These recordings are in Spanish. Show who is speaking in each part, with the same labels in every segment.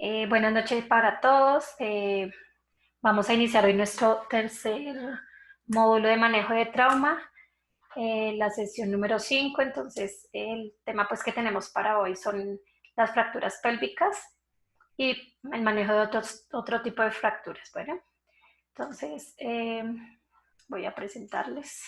Speaker 1: Buenas noches para todos. Vamos a iniciar hoy nuestro tercer módulo de manejo de trauma, la sesión número 5. Entonces, el tema pues que tenemos para hoy son las fracturas pélvicas y el manejo de otro tipo de fracturas. Bueno, entonces voy a presentarles.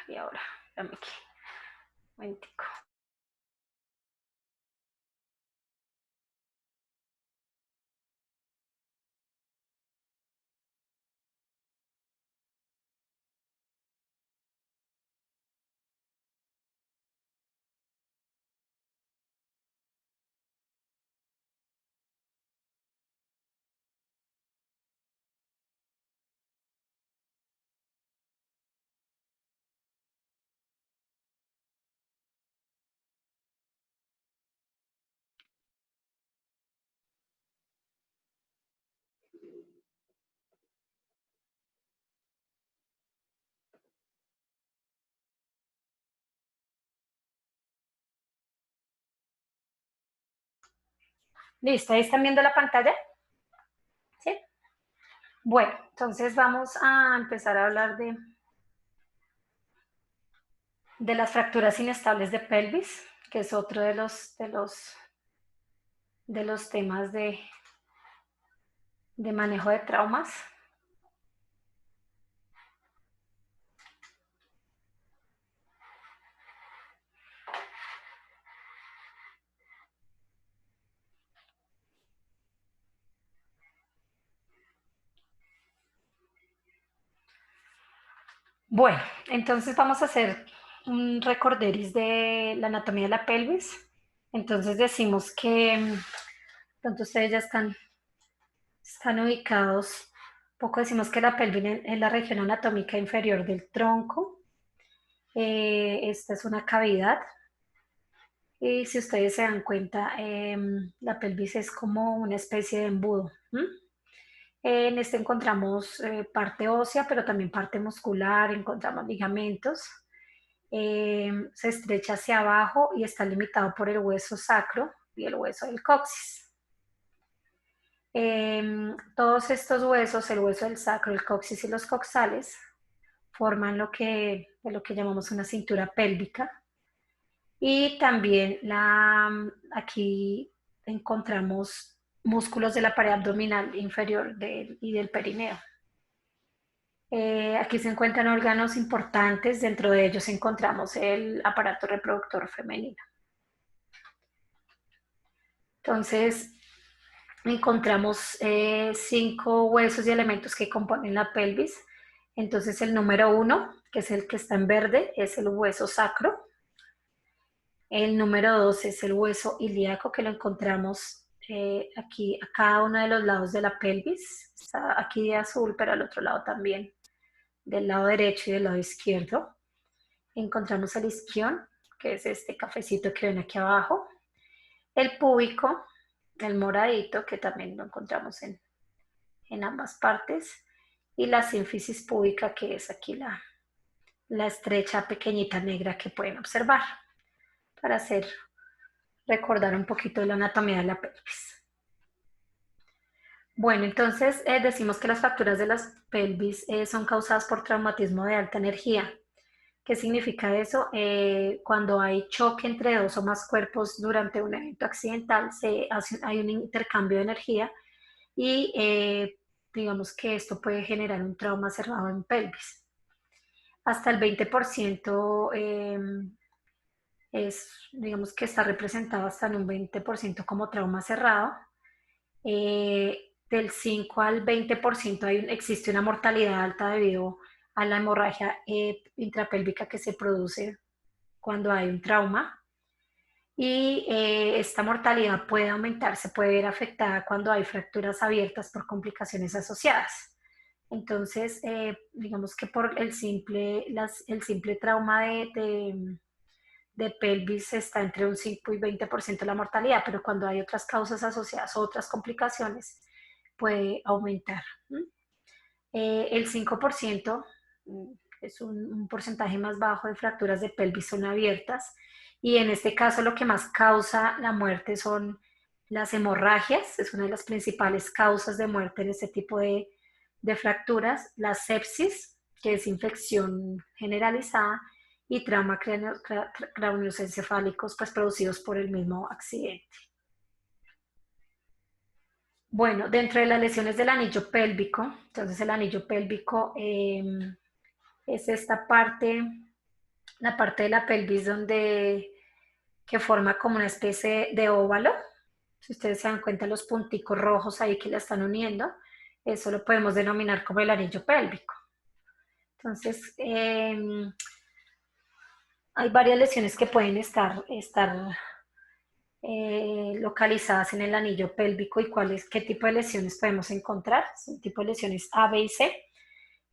Speaker 1: Y ahora, dame aquí, un momentico. ¿Listo? ¿Ahí están viendo la pantalla? ¿Sí? Bueno, entonces vamos a empezar a hablar de las fracturas inestables de pelvis, que es otro de los temas de manejo de traumas. Bueno, entonces vamos a hacer un recorderis de la anatomía de la pelvis. Entonces decimos que pronto ustedes ya están ubicados. Poco decimos que la pelvis es la región anatómica inferior del tronco. Esta es una cavidad. Y si ustedes se dan cuenta, la pelvis es como una especie de embudo. En este encontramos parte ósea, pero también parte muscular, encontramos ligamentos. Se estrecha hacia abajo y está limitado por el hueso sacro y el hueso del coxis. Todos estos huesos, el hueso del sacro, el coxis y los coxales, forman lo que llamamos una cintura pélvica. Y también aquí encontramos músculos de la pared abdominal inferior y del perineo. Aquí se encuentran órganos importantes, dentro de ellos encontramos el aparato reproductor femenino. Entonces, encontramos 5 huesos y elementos que componen la pelvis. Entonces, el número 1, que es el que está en verde, es el hueso sacro. El número 2 es el hueso ilíaco, que lo encontramos aquí a cada uno de los lados de la pelvis. Está aquí de azul, pero al otro lado también, del lado derecho y del lado izquierdo. Encontramos el isquión, que es este cafecito que ven aquí abajo. El púbico, el moradito, que también lo encontramos en ambas partes. Y la sínfisis púbica, que es aquí la estrecha pequeñita negra que pueden observar para recordar un poquito de la anatomía de la pelvis. Bueno, entonces decimos que las fracturas de las pelvis son causadas por traumatismo de alta energía. ¿Qué significa eso? Cuando hay choque entre dos o más cuerpos durante un evento accidental, hay un intercambio de energía y digamos que esto puede generar un trauma cerrado en pelvis. Hasta el 20% digamos que está representado hasta en un 20% como trauma cerrado. Del 5 al 20% existe una mortalidad alta debido a la hemorragia intrapélvica que se produce cuando hay un trauma. y esta mortalidad puede aumentar, se puede ver afectada cuando hay fracturas abiertas por complicaciones asociadas. Entonces, digamos que por el simple trauma de pelvis está entre un 5 y 20% de la mortalidad, pero cuando hay otras causas asociadas o otras complicaciones, puede aumentar. El 5% es un porcentaje más bajo de fracturas de pelvis son abiertas y en este caso lo que más causa la muerte son las hemorragias, es una de las principales causas de muerte en este tipo de fracturas, la sepsis, que es infección generalizada, y trauma craneoencefálicos pues producidos por el mismo accidente. Bueno, dentro de las lesiones del anillo pélvico, entonces el anillo pélvico es esta parte, la parte de la pelvis que forma como una especie de óvalo. Si ustedes se dan cuenta, los punticos rojos ahí que la están uniendo, eso lo podemos denominar como el anillo pélvico. Entonces, hay varias lesiones que pueden estar localizadas en el anillo pélvico y qué tipo de lesiones podemos encontrar. Son tipo de lesiones A, B y C.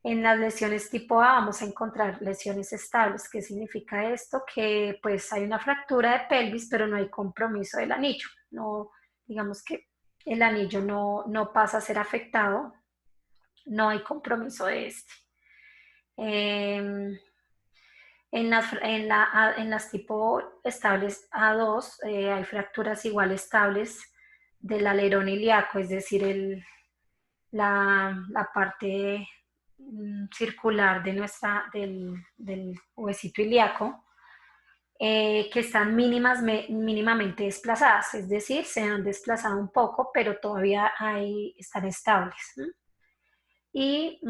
Speaker 1: En las lesiones tipo A vamos a encontrar lesiones estables. ¿Qué significa esto? Que pues hay una fractura de pelvis, pero no hay compromiso del anillo. No, digamos que el anillo no pasa a ser afectado, no hay compromiso de este. En las tipo estables A2 hay fracturas igual estables del alerón ilíaco, es decir, la parte circular del huesito ilíaco, que están mínimamente desplazadas, es decir, se han desplazado un poco, pero todavía están estables. Y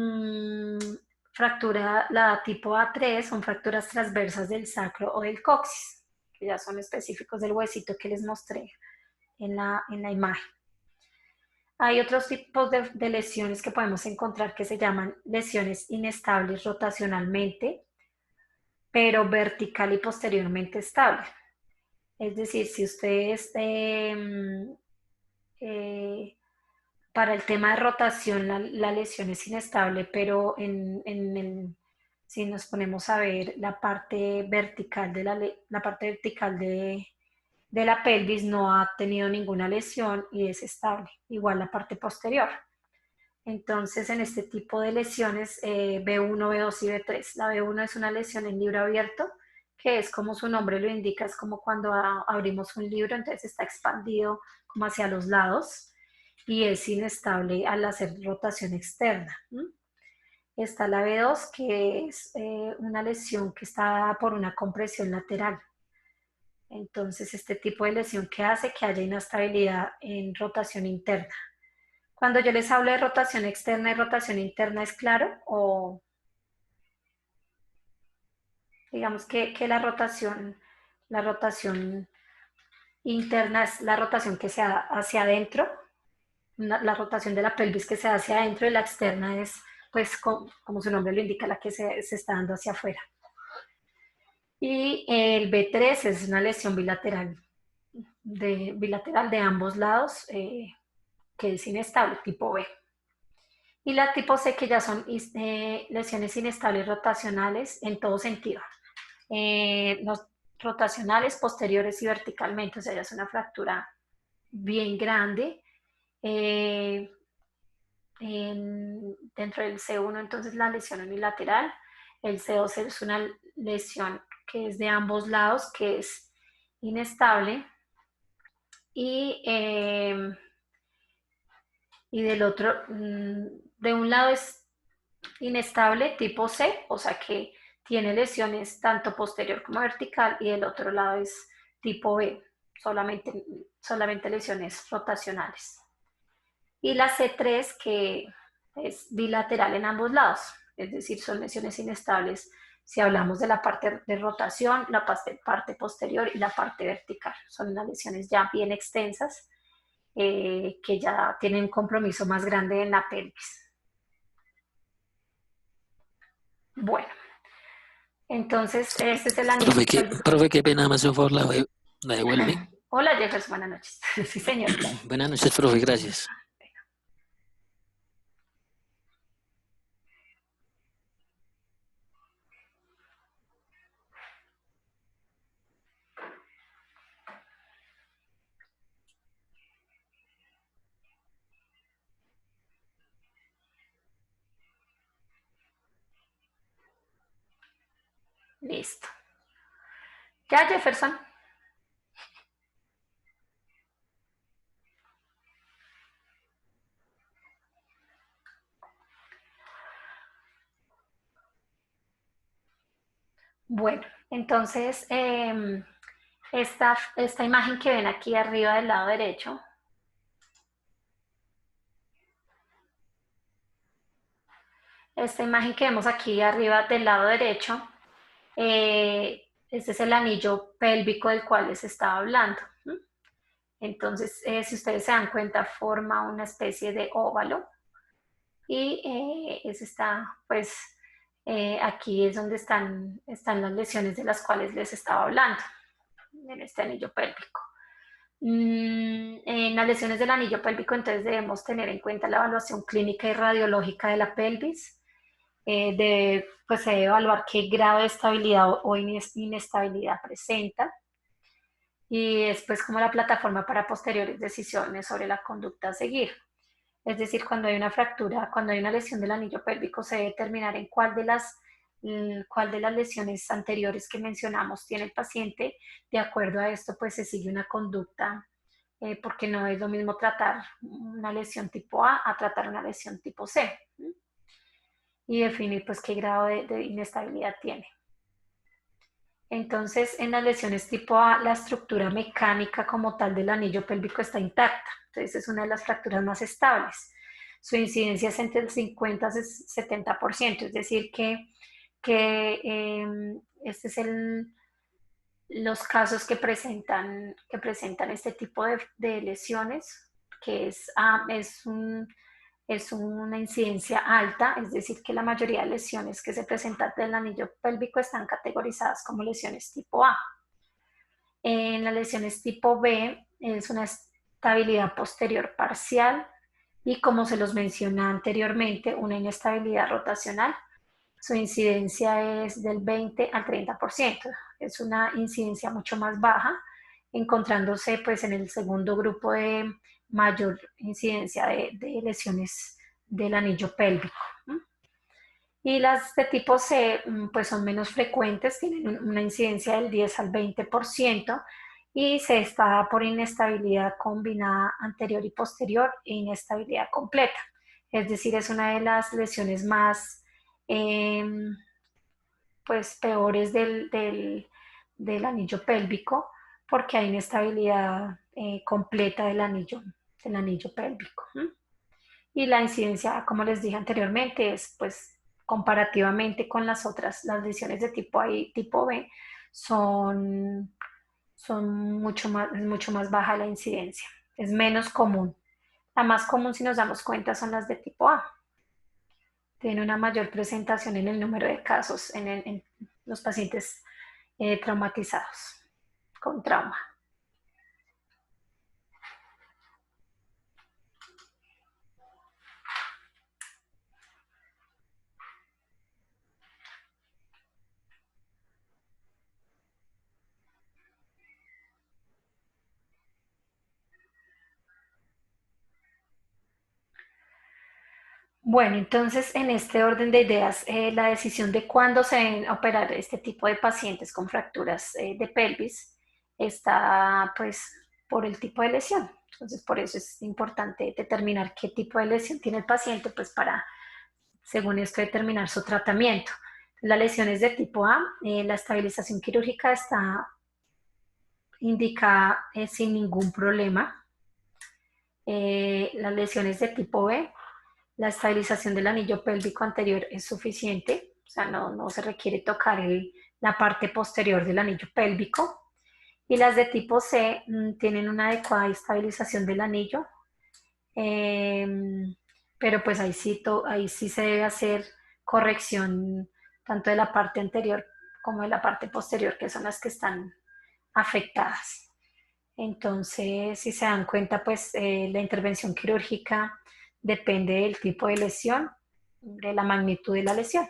Speaker 1: fractura, la tipo A3 son fracturas transversas del sacro o del coxis, que ya son específicos del huesito que les mostré en la imagen. Hay otros tipos de lesiones que podemos encontrar que se llaman lesiones inestables rotacionalmente, pero vertical y posteriormente estable. Es decir, si ustedes para el tema de rotación la lesión es inestable, pero si nos ponemos a ver la parte vertical la parte vertical de la pelvis no ha tenido ninguna lesión y es estable, igual la parte posterior. Entonces, en este tipo de lesiones, B1, B2 y B3, la B1 es una lesión en libro abierto, que es como su nombre lo indica, es como cuando abrimos un libro, entonces está expandido como hacia los lados y es inestable al hacer rotación externa. Está la B2, que es una lesión que está por una compresión lateral. Entonces, este tipo de lesión que hace que haya inestabilidad en rotación interna. Cuando yo les hablo de rotación externa y rotación interna, ¿es claro? O digamos que la rotación interna es la rotación que se da hacia adentro, la rotación de la pelvis que se da hacia adentro y la externa es, pues, como su nombre lo indica, la que se está dando hacia afuera. Y el B3 es una lesión bilateral de ambos lados, que es inestable, tipo B. Y la tipo C, que ya son lesiones inestables rotacionales en todo sentido. Los rotacionales, posteriores y verticalmente, o sea, ya es una fractura bien grande. Dentro del C1, entonces la lesión unilateral. El C2 es una lesión que es de ambos lados, que es inestable. Y del otro, de un lado es inestable tipo C, o sea que tiene lesiones tanto posterior como vertical, y del otro lado es tipo B, solamente lesiones rotacionales. Y la C3, que es bilateral en ambos lados, es decir, son lesiones inestables si hablamos de la parte de rotación, la parte posterior y la parte vertical. Son unas lesiones ya bien extensas, que ya tienen un compromiso más grande en la pelvis. Bueno, entonces este es el anillo
Speaker 2: Profe,
Speaker 1: pélvico.
Speaker 2: profe, qué pena, me fue por la web. La devuelve.
Speaker 1: Hola Jefferson, buenas noches. Sí, señor, claro.
Speaker 2: Buenas noches, profe, gracias.
Speaker 1: Listo. Ya, Jefferson. Bueno, entonces esta imagen que ven aquí arriba del lado derecho, esta imagen que vemos aquí arriba del lado derecho, este es el anillo pélvico del cual les estaba hablando. ¿M? Entonces, si ustedes se dan cuenta, forma una especie de óvalo y ese está, pues, aquí es donde están las lesiones de las cuales les estaba hablando, en este anillo pélvico. En las lesiones del anillo pélvico, entonces debemos tener en cuenta la evaluación clínica y radiológica de la pelvis. Pues se debe evaluar qué grado de estabilidad o inestabilidad presenta y después como la plataforma para posteriores decisiones sobre la conducta a seguir. Es decir, cuando hay una fractura, cuando hay una lesión del anillo pélvico, se debe determinar en cuál de las lesiones anteriores que mencionamos tiene el paciente. De acuerdo a esto, pues se sigue una conducta, porque no es lo mismo tratar una lesión tipo A tratar una lesión tipo C, y definir pues qué grado de inestabilidad tiene. Entonces, en las lesiones tipo A, la estructura mecánica como tal del anillo pélvico está intacta. Entonces, es una de las fracturas más estables. Su incidencia es entre el 50 y 70%, es decir, que este es los casos que presentan este tipo de lesiones, que es una incidencia alta, es decir, que la mayoría de lesiones que se presentan del anillo pélvico están categorizadas como lesiones tipo A. En las lesiones tipo B es una estabilidad posterior parcial y, como se los mencioné anteriormente, una inestabilidad rotacional. Su incidencia es del 20 al 30%. Es una incidencia mucho más baja, encontrándose pues en el segundo grupo de mayor incidencia de lesiones del anillo pélvico. Y las de tipo C pues son menos frecuentes, tienen una incidencia del 10 al 20% y se está por inestabilidad combinada anterior y posterior e inestabilidad completa. Es decir, es una de las lesiones más eh, pues peores del anillo pélvico, porque hay inestabilidad completa del anillo pélvico. Y la incidencia, como les dije anteriormente, es pues comparativamente con las lesiones de tipo A y tipo B, son, son mucho más baja la incidencia, es menos común. La más común, si nos damos cuenta, son las de tipo A. Tiene una mayor presentación en el número de casos en los pacientes traumatizados con trauma. Bueno, entonces en este orden de ideas, la decisión de cuándo se deben operar este tipo de pacientes con fracturas de pelvis está pues por el tipo de lesión. Entonces por eso es importante determinar qué tipo de lesión tiene el paciente, pues para, según esto, determinar su tratamiento. Las lesiones de tipo A, la estabilización quirúrgica está indicada sin ningún problema. Las lesiones de tipo B, la estabilización del anillo pélvico anterior es suficiente, o sea, no se requiere tocar la parte posterior del anillo pélvico. Y las de tipo C tienen una adecuada estabilización del anillo, eh, pero pues ahí sí se debe hacer corrección tanto de la parte anterior como de la parte posterior, que son las que están afectadas. Entonces, si se dan cuenta, pues la intervención quirúrgica depende del tipo de lesión, de la magnitud de la lesión.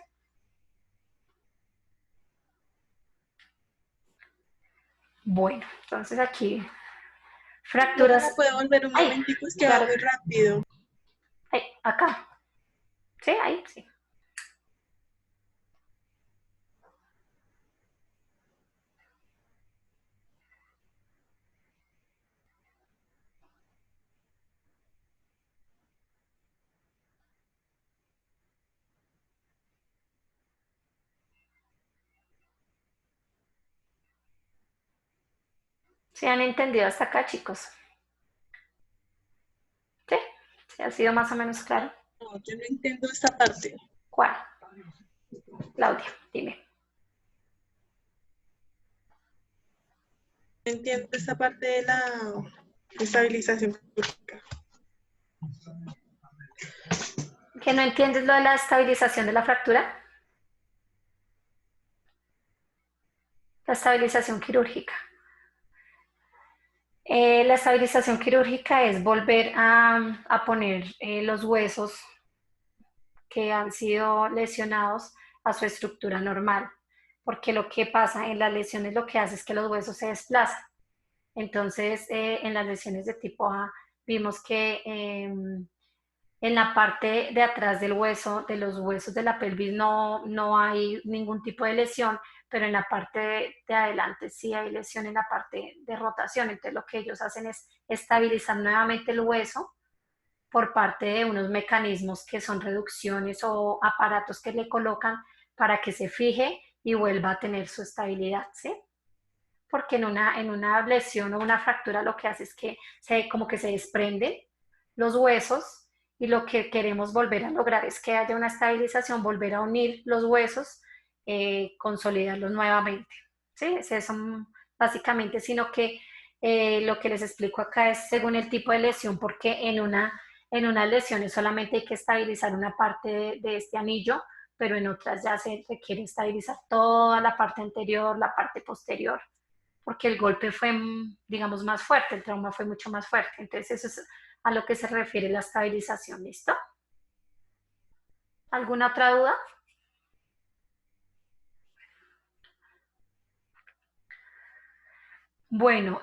Speaker 1: Bueno, entonces aquí
Speaker 2: Profe,
Speaker 1: fracturas.
Speaker 2: ¿me puede volver un
Speaker 1: ¡Ay!
Speaker 2: momentico? Es que va
Speaker 1: Claro.
Speaker 2: muy rápido.
Speaker 1: ¡Ay! Acá. Sí, ahí, sí. ¿Sí han entendido hasta acá, chicos? ¿Sí? ¿Sí ha sido más o menos claro?
Speaker 2: No, yo no entiendo esta parte.
Speaker 1: ¿Cuál? Claudia, dime.
Speaker 2: No entiendo esta parte de la estabilización quirúrgica.
Speaker 1: ¿Que no entiendes lo de la estabilización de la fractura? La estabilización quirúrgica. La estabilización quirúrgica es volver a poner los huesos que han sido lesionados a su estructura normal, porque lo que pasa en las lesiones lo que hace es que los huesos se desplazan. Entonces, en las lesiones de tipo A vimos que en la parte de atrás del hueso, de los huesos de la pelvis, no hay ningún tipo de lesión, pero en la parte de adelante sí hay lesión en la parte de rotación. Entonces, lo que ellos hacen es estabilizar nuevamente el hueso por parte de unos mecanismos que son reducciones o aparatos que le colocan para que se fije y vuelva a tener su estabilidad, ¿sí? Porque en una lesión o una fractura lo que hace es que como que se desprenden los huesos y lo que queremos volver a lograr es que haya una estabilización, volver a unir los huesos, consolidarlos nuevamente. ¿Sí? Es eso básicamente, sino que lo que les explico acá es según el tipo de lesión, porque en una lesión solamente hay que estabilizar una parte de este anillo, pero en otras ya se requiere estabilizar toda la parte anterior, la parte posterior porque el golpe fue, digamos, más fuerte, el trauma fue mucho más fuerte. Entonces, eso es a lo que se refiere la estabilización, ¿listo? ¿Alguna otra duda? Bueno,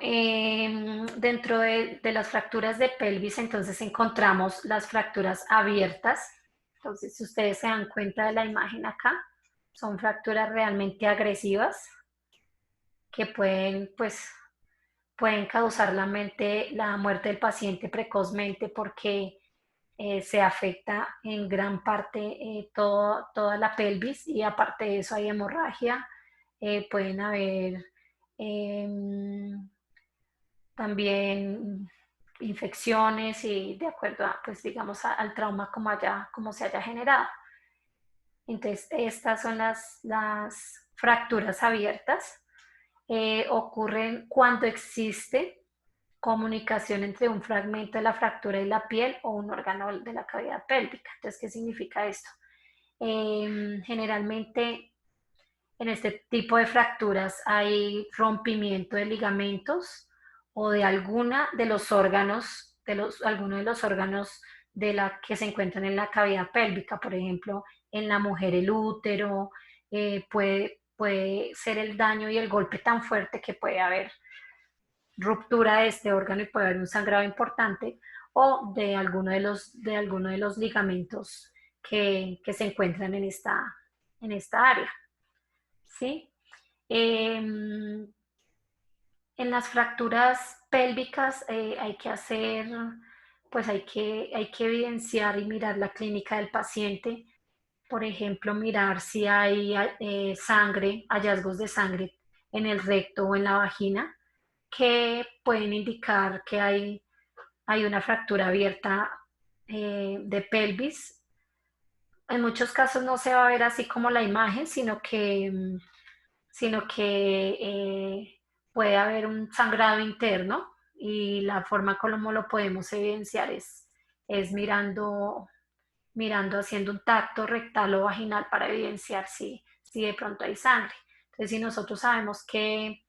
Speaker 1: dentro de las fracturas de pelvis, entonces encontramos las fracturas abiertas. Entonces, si ustedes se dan cuenta de la imagen acá, son fracturas realmente agresivas que pueden causar la muerte del paciente precozmente porque se afecta en gran parte toda la pelvis y aparte de eso hay hemorragia, pueden haber también infecciones y de acuerdo a, pues digamos, al trauma como se haya generado. Entonces, estas son las fracturas abiertas. Ocurren cuando existe comunicación entre un fragmento de la fractura y la piel o un órgano de la cavidad pélvica. Entonces, ¿qué significa esto? Generalmente en este tipo de fracturas hay rompimiento de ligamentos o de alguno de los órganos de la que se encuentran en la cavidad pélvica, por ejemplo, en la mujer el útero, puede ser el daño y el golpe tan fuerte que puede haber ruptura de este órgano y puede haber un sangrado importante o de alguno de los ligamentos que se encuentran en esta área. ¿Sí? En las fracturas pélvicas hay que evidenciar y mirar la clínica del paciente. Por ejemplo, mirar si hay sangre, hallazgos de sangre en el recto o en la vagina que pueden indicar que hay una fractura abierta de pelvis. En muchos casos no se va a ver así como la imagen, sino que puede haber un sangrado interno y la forma como lo podemos evidenciar es mirando, haciendo un tacto rectal o vaginal para evidenciar si de pronto hay sangre. Entonces, si nosotros sabemos que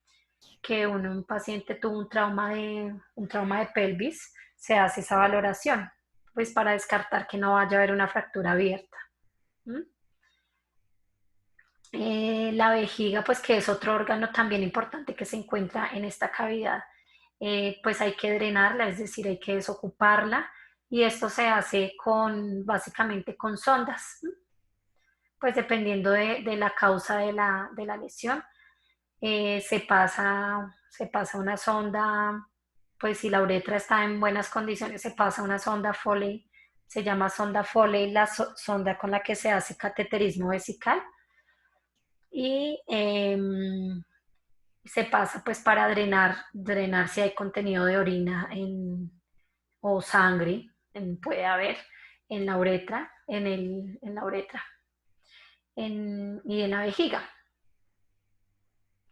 Speaker 1: que un paciente tuvo un trauma de pelvis, se hace esa valoración, pues para descartar que no vaya a haber una fractura abierta. ¿Mm? La vejiga, pues que es otro órgano también importante que se encuentra en esta cavidad, pues hay que drenarla, es decir, hay que desocuparla y esto se hace básicamente con sondas, pues dependiendo de la causa de la lesión, se pasa una sonda, pues si la uretra está en buenas condiciones, se pasa una sonda Foley, se llama sonda Foley, sonda con la que se hace cateterismo vesical y se pasa pues para drenar si hay contenido de orina o sangre, puede haber en la uretra, en la uretra y en la vejiga.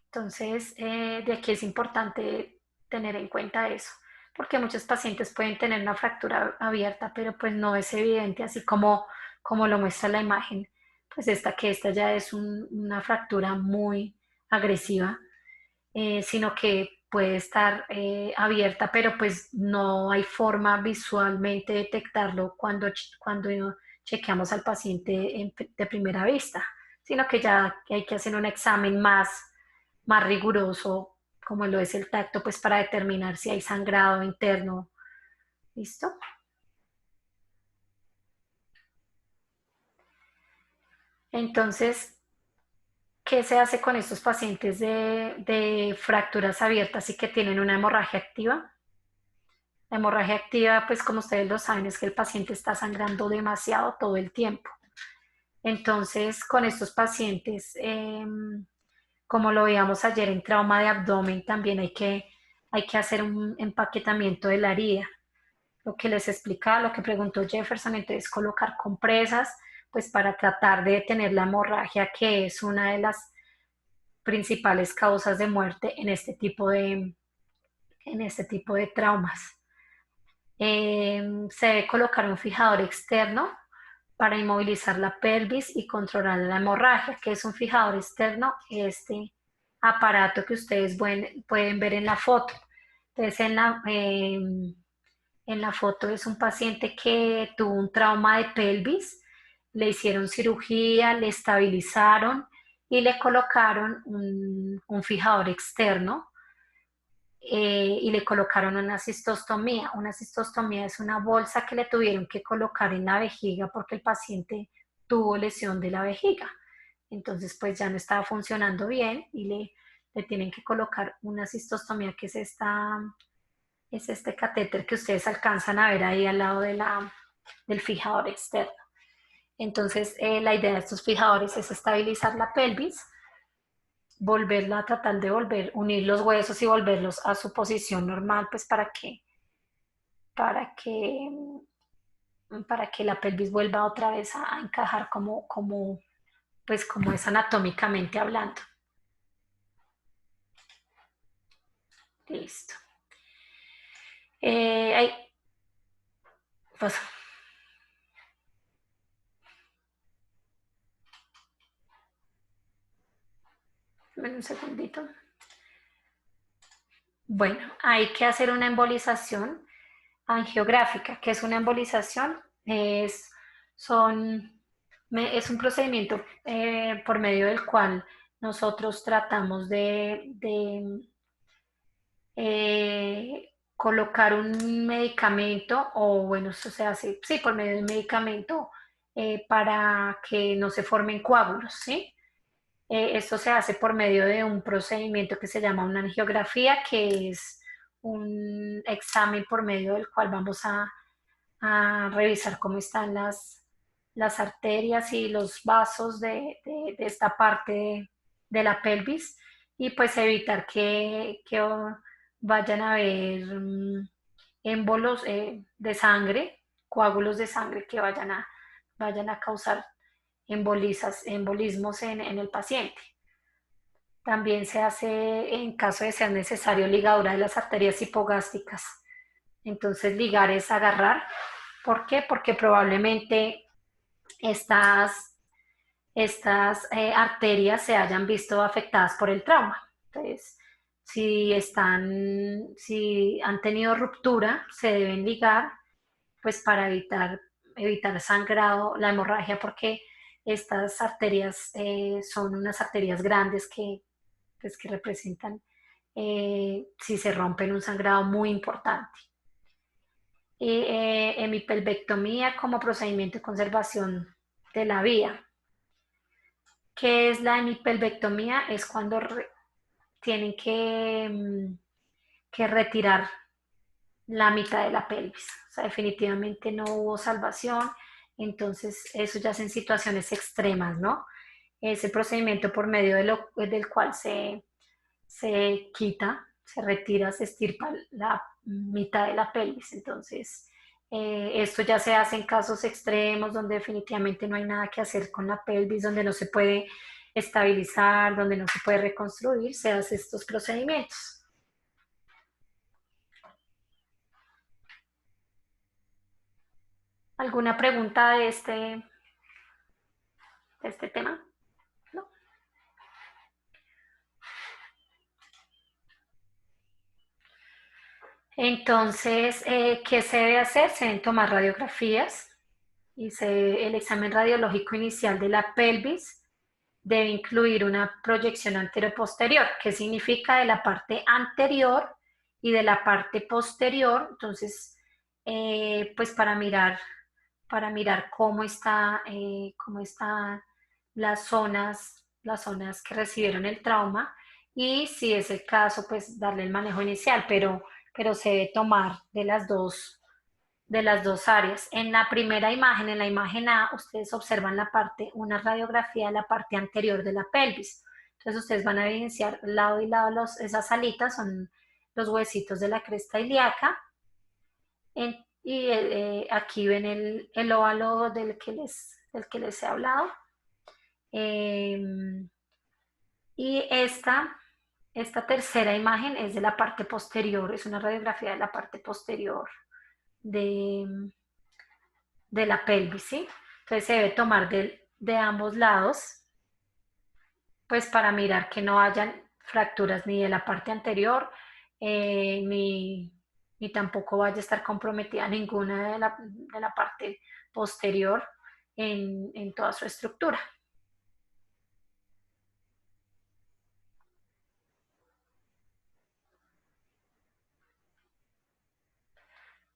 Speaker 1: Entonces, de aquí es importante tener en cuenta eso, porque muchos pacientes pueden tener una fractura abierta, pero pues no es evidente, así como lo muestra la imagen, pues esta ya es una fractura muy agresiva, sino que puede estar abierta, pero pues no hay forma visualmente de detectarlo cuando chequeamos al paciente de primera vista, sino que ya hay que hacer un examen más riguroso, como lo es el tacto, pues para determinar si hay sangrado interno. ¿Listo? Entonces, ¿qué se hace con estos pacientes de fracturas abiertas y que tienen una hemorragia activa? La hemorragia activa, pues como ustedes lo saben, es que el paciente está sangrando demasiado todo el tiempo. Entonces, con estos pacientes, como lo veíamos ayer en trauma de abdomen, también hay que hacer un empaquetamiento de la herida. Lo que les explicaba, lo que preguntó Jefferson, entonces colocar compresas, pues para tratar de detener la hemorragia, que es una de las principales causas de muerte en este tipo de traumas. Se debe colocar un fijador externo para inmovilizar la pelvis y controlar la hemorragia. ¿Que es un fijador externo? Este aparato que ustedes pueden ver en la foto. Entonces, en la foto es un paciente que tuvo un trauma de pelvis, le hicieron cirugía, le estabilizaron y le colocaron un fijador externo y le colocaron una cistostomía. Una cistostomía es una bolsa que le tuvieron que colocar en la vejiga porque el paciente tuvo lesión de la vejiga. Entonces, pues ya no estaba funcionando bien y le tienen que colocar una cistostomía, que es este catéter que ustedes alcanzan a ver ahí al lado del fijador externo. Entonces, la idea de estos fijadores es estabilizar la pelvis, volverla a tratar de unir los huesos y volverlos a su posición normal, pues para que, para que la pelvis vuelva otra vez a encajar pues como es anatómicamente hablando. Listo. Ahí, pues, un segundito. Bueno, hay que hacer una embolización angiográfica. ¿Qué es una embolización? Son, es un procedimiento por medio del cual nosotros tratamos colocar un medicamento, o bueno, eso se hace, sí, por medio de un medicamento para que no se formen coágulos, ¿sí? Esto se hace por medio de un procedimiento que se llama una angiografía, que es un examen por medio del cual vamos a revisar cómo están las arterias y los vasos de esta parte de la pelvis y pues evitar que vayan a haber émbolos de sangre, coágulos de sangre que vayan a causar embolismos en el paciente. También se hace, en caso de ser necesario, ligadura de las arterias hipogástricas. Entonces, ligar es agarrar. ¿Por qué? Porque probablemente estas arterias se hayan visto afectadas por el trauma. Entonces, si han tenido ruptura, se deben ligar, pues para evitar sangrado, la hemorragia, porque estas arterias son unas arterias grandes pues, que representan, si se rompen, un sangrado muy importante. Hemipelvectomía como procedimiento de conservación de la vía. ¿Qué es la hemipelvectomía? Es cuando tienen que retirar la mitad de la pelvis. O sea, definitivamente no hubo salvación. Entonces, eso ya es en situaciones extremas, ¿no? Ese procedimiento por medio del cual se quita, se retira, se estirpa la mitad de la pelvis. Entonces, esto ya se hace en casos extremos donde definitivamente no hay nada que hacer con la pelvis, donde no se puede estabilizar, donde no se puede reconstruir, se hacen estos procedimientos. ¿Alguna pregunta de este tema? ¿No? Entonces, ¿qué se debe hacer? Se deben tomar radiografías y el examen radiológico inicial de la pelvis debe incluir una proyección anteroposterior, que significa de la parte anterior y de la parte posterior. Entonces, pues para mirar cómo están las zonas que recibieron el trauma y si es el caso, pues darle el manejo inicial, pero se debe tomar de las dos áreas. En la primera imagen, en la imagen A, ustedes observan una radiografía de la parte anterior de la pelvis. Entonces ustedes van a evidenciar lado y lado esas alitas, son los huesitos de la cresta ilíaca. Aquí ven el óvalo del que les he hablado. Y esta tercera imagen es de la parte posterior, es una radiografía de la parte posterior de, de la pelvis, ¿sí? Entonces se debe tomar de ambos lados, pues para mirar que no hayan fracturas ni de la parte anterior, ni tampoco vaya a estar comprometida ninguna de la parte posterior en toda su estructura.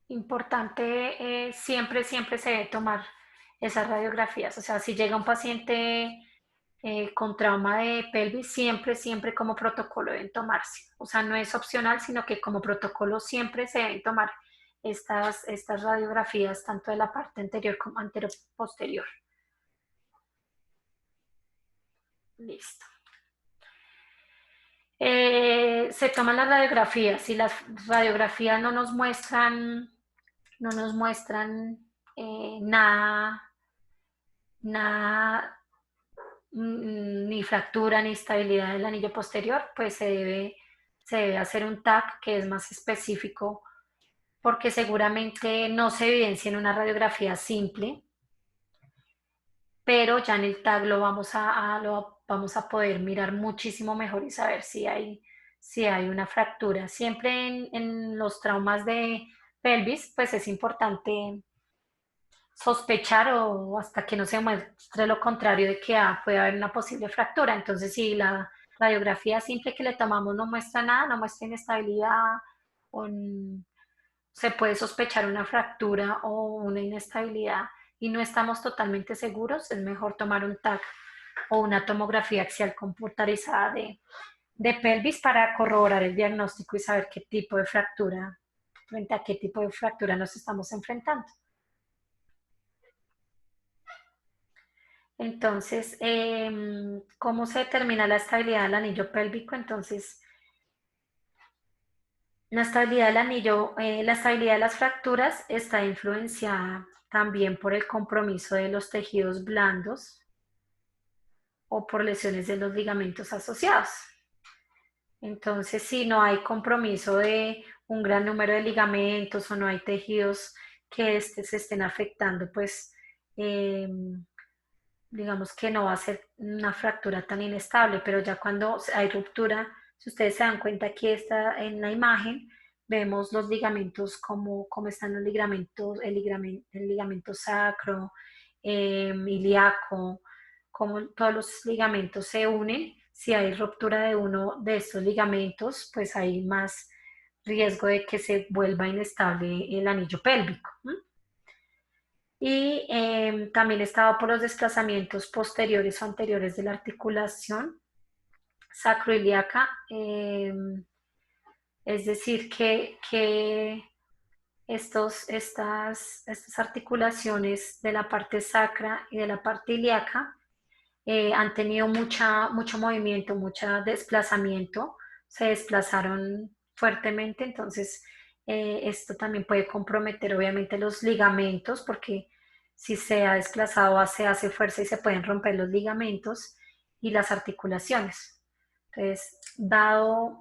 Speaker 1: Importante, siempre, siempre se debe tomar esas radiografías. O sea, si llega un paciente con trauma de pelvis, siempre, siempre como protocolo deben tomarse. O sea, no es opcional, sino que como protocolo siempre se deben tomar estas radiografías, tanto de la parte anterior como anteroposterior. Listo. Se toman las radiografías. Si las radiografías no nos muestran nada, nada, ni fractura ni estabilidad del anillo posterior, pues se debe hacer un TAC que es más específico porque seguramente no se evidencia en una radiografía simple, pero ya en el TAC lo vamos a poder mirar muchísimo mejor y saber si hay una fractura. Siempre en los traumas de pelvis, pues es importante sospechar o hasta que no se muestre lo contrario de que puede haber una posible fractura. Entonces, si la radiografía simple que le tomamos no muestra nada, no muestra inestabilidad, o se puede sospechar una fractura o una inestabilidad y no estamos totalmente seguros, es mejor tomar un TAC o una tomografía axial computarizada de pelvis para corroborar el diagnóstico y saber qué tipo de fractura, frente a qué tipo de fractura nos estamos enfrentando. Entonces, ¿cómo se determina la estabilidad del anillo pélvico? Entonces, la estabilidad del anillo, la estabilidad de las fracturas está influenciada también por el compromiso de los tejidos blandos o por lesiones de los ligamentos asociados. Entonces, si no hay compromiso de un gran número de ligamentos o no hay tejidos que se estén afectando, pues digamos que no va a ser una fractura tan inestable, pero ya cuando hay ruptura, Si ustedes se dan cuenta, aquí está en la imagen, vemos los ligamentos, cómo están los ligamentos, el ligamento sacro, ilíaco, cómo todos los ligamentos se unen. Si hay ruptura de uno de estos ligamentos, pues hay más riesgo de que se vuelva inestable el anillo pélvico. Y también estaba por los desplazamientos posteriores o anteriores de la articulación sacroiliaca, es decir, que estas articulaciones de la parte sacra y de la parte ilíaca han tenido mucho movimiento, mucho desplazamiento, se desplazaron fuertemente, entonces esto también puede comprometer obviamente los ligamentos, porque si se ha desplazado se hace fuerza y se pueden romper los ligamentos y las articulaciones. Entonces, dado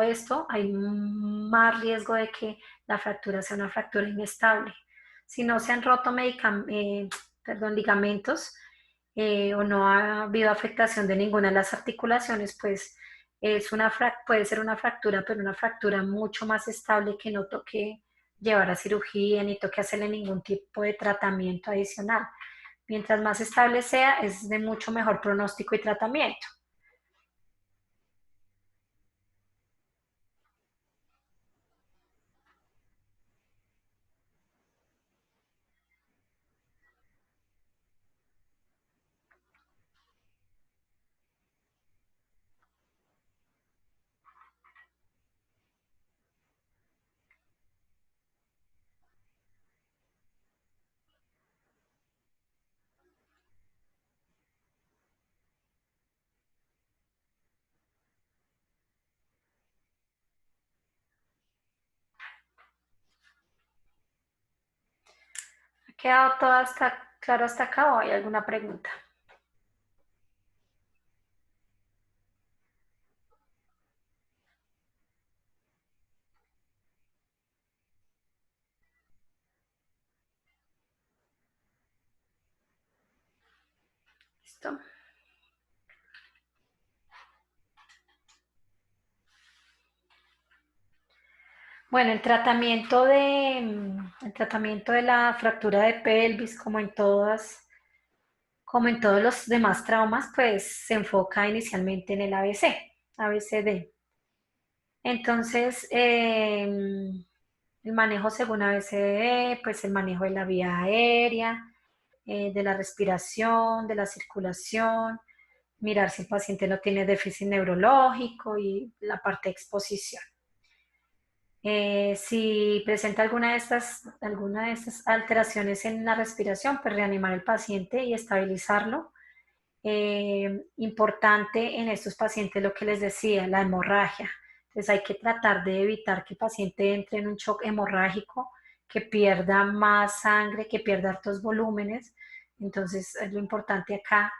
Speaker 1: esto, hay más riesgo de que la fractura sea una fractura inestable. Si no se han roto ligamentos, o no ha habido afectación de ninguna de las articulaciones, pues puede ser una fractura, pero una fractura mucho más estable, que no toque llevar a cirugía ni toque hacerle ningún tipo de tratamiento adicional. Mientras más estable sea, es de mucho mejor pronóstico y tratamiento. ¿Ha quedado claro hasta acá o hay alguna pregunta? ¿Listo? Bueno, el tratamiento de la fractura de pelvis, como en todos los demás traumas, pues se enfoca inicialmente en el ABC, ABCD. Entonces, el manejo según ABCD, pues el manejo de la vía aérea, de la respiración, de la circulación, mirar si el paciente no tiene déficit neurológico y la parte de exposición. Si presenta alguna de estas alteraciones en la respiración, pues reanimar al paciente y estabilizarlo. Importante en estos pacientes lo que les decía, la hemorragia. Entonces hay que tratar de evitar que el paciente entre en un shock hemorrágico, que pierda más sangre, que pierda hartos volúmenes. Entonces es lo importante acá,